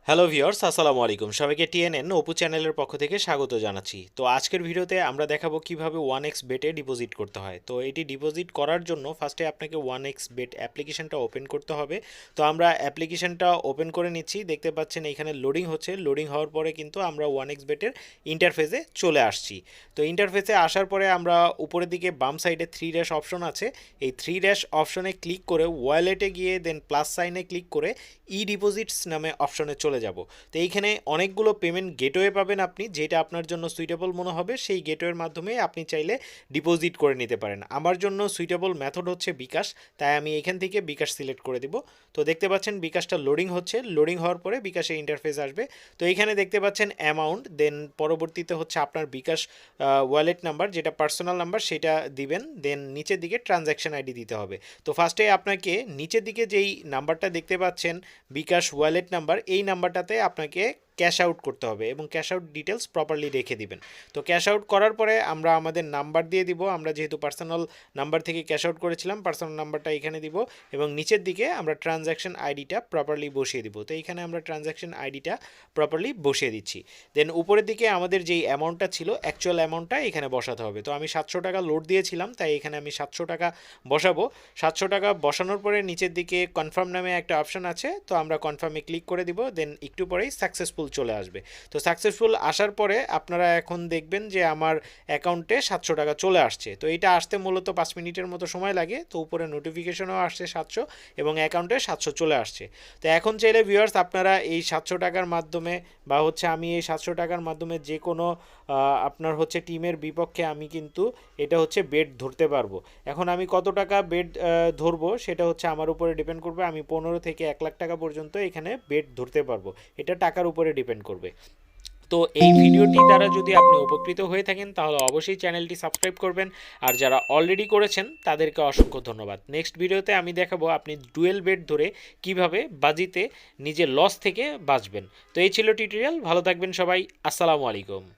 Hello viewers, আসসালামু আলাইকুম। সবাইকে টিএনএন অপু চ্যানেলের পক্ষ থেকে স্বাগত জানাচ্ছি। তো আজকের ভিডিওতে আমরা দেখাবো কিভাবে ওয়ান এক্স বেটে ডিপোজিট করতে হয়। তো এটি ডিপোজিট করার জন্য ফার্স্টে আপনাকে ওয়ান এক্স বেট অ্যাপ্লিকেশনটা ওপেন করতে হবে। তো আমরা অ্যাপ্লিকেশনটা ওপেন করে নিচ্ছি। দেখতে পাচ্ছেন এখানে লোডিং হচ্ছে। লোডিং হওয়ার পরে কিন্তু আমরা ওয়ান এক্স বেটের ইন্টারফেসে চলে আসছি। তো ইন্টারফেসে আসার পরে আমরা উপরের দিকে বাম সাইডে থ্রি ড্যাশ অপশন আছে। এই থ্রি ড্যাশ অপশনে ক্লিক করে ওয়ালেটে গিয়ে দেন প্লাস সাইনে ক্লিক করে ই ডিপোজিটস নামে অপশনে চলে যাব। তো এইখানে অনেকগুলো পেমেন্ট গেটওয়ে পাবেন আপনি, যেটা আপনার জন্য সুইটেবল মনে হবে সেই গেটওয়ের মাধ্যমে আপনি চাইলে ডিপোজিট করে নিতে পারেন। আমার জন্য সুইটেবল মেথড হচ্ছে বিকাশ, তাই আমি এখান থেকে বিকাশ সিলেক্ট করে দিব। তো দেখতে পাচ্ছেন বিকাশটা লোডিং হচ্ছে। লোডিং হওয়ার পরে বিকাশে ইন্টারফেস আসবে। তো এখানে দেখতে পাচ্ছেন অ্যামাউন্ট, দেন পরবর্তীতে হচ্ছে আপনার বিকাশ ওয়ালেট নাম্বার, যেটা পার্সোনাল নাম্বার সেটা দিবেন। দেন নিচের দিকে ট্রানজ্যাকশন আইডি দিতে হবে। তো ফার্স্টে আপনাকে নিচের দিকে যেই নাম্বারটা দেখতে পাচ্ছেন বিকাশ ওয়ালেট নাম্বার, এই নাম্বারটাতে আপনাকে ক্যাশ আউট করতে হবে এবং ক্যাশ আউট ডিটেলস প্রপারলি রেখে দিবেন। তো ক্যাশ আউট করার পরে আমরা আমাদের নাম্বার দিয়ে দিব। আমরা যেহেতু পার্সোনাল নাম্বার থেকে ক্যাশ আউট করেছিলাম, পার্সোনাল নাম্বারটা এখানে দিব এবং নিচের দিকে আমরা ট্রানজ্যাকশন আইডিটা প্রপারলি বসিয়ে দিব। তো এইখানে আমরা ট্রানজ্যাকশন আইডিটা প্রপারলি বসিয়ে দিচ্ছি। দেন উপরের দিকে আমাদের যেই অ্যামাউন্টটা ছিল অ্যাকচুয়াল অ্যামাউন্টটা এখানে বসাতে হবে। তো আমি 700 টাকা লোড দিয়েছিলাম, তাই এখানে আমি 700 টাকা বসাবো। 700 টাকা বসানোর পরে নিচের দিকে কনফার্ম নামে একটা অপশন আছে, তো আমরা কনফার্মে ক্লিক করে দিব। দেন একটু পরেই সাকসেসফুল চলে আসবে। তো সাকসেসফুল আসার পরে আপনারা এখন দেখবেন যে আমার অ্যাকাউন্টে 700 টাকা চলে আসছে। তো এটা আসতে মূলত 5 মিনিটের মতো সময় লাগে। তো উপরে নোটিফিকেশনও আসছে 700 এবং অ্যাকাউন্টে 700 চলে আসছে। তো এখন চাইলে ভিউয়ার্স আপনারা এই 700 টাকার মাধ্যমে বা হচ্ছে আমি এই 700 টাকার মাধ্যমে যে কোনো আপনার হচ্ছে টিমের বিপক্ষে আমি কিন্তু এটা হচ্ছে বেট ধরতে পারবো। এখন আমি কত টাকা বেট ধরবো সেটা হচ্ছে আমার উপরে ডিপেন্ড করবে। আমি 15 থেকে 1 লাখ টাকা পর্যন্ত এখানে বেট ধরতে পারবো। এটা টাকার উপরে ডিপেন্ড করবে। তো এই ভিডিওটি দ্বারা যদি আপনি উপকৃত হয়ে থাকেন তাহলে অবশ্যই চ্যানেলটি সাবস্ক্রাইব করবেন। আর যারা অলরেডি করেছেন তাদেরকে অসংখ্য ধন্যবাদ। নেক্সট ভিডিওতে আমি দেখাবো আপনি ডুয়েল বেট ধরে কিভাবে বাজিতে নিজের লস থেকে বাঁচবেন। তো এই ছিল টিউটোরিয়াল। ভালো থাকবেন সবাই। আসসালামু আলাইকুম।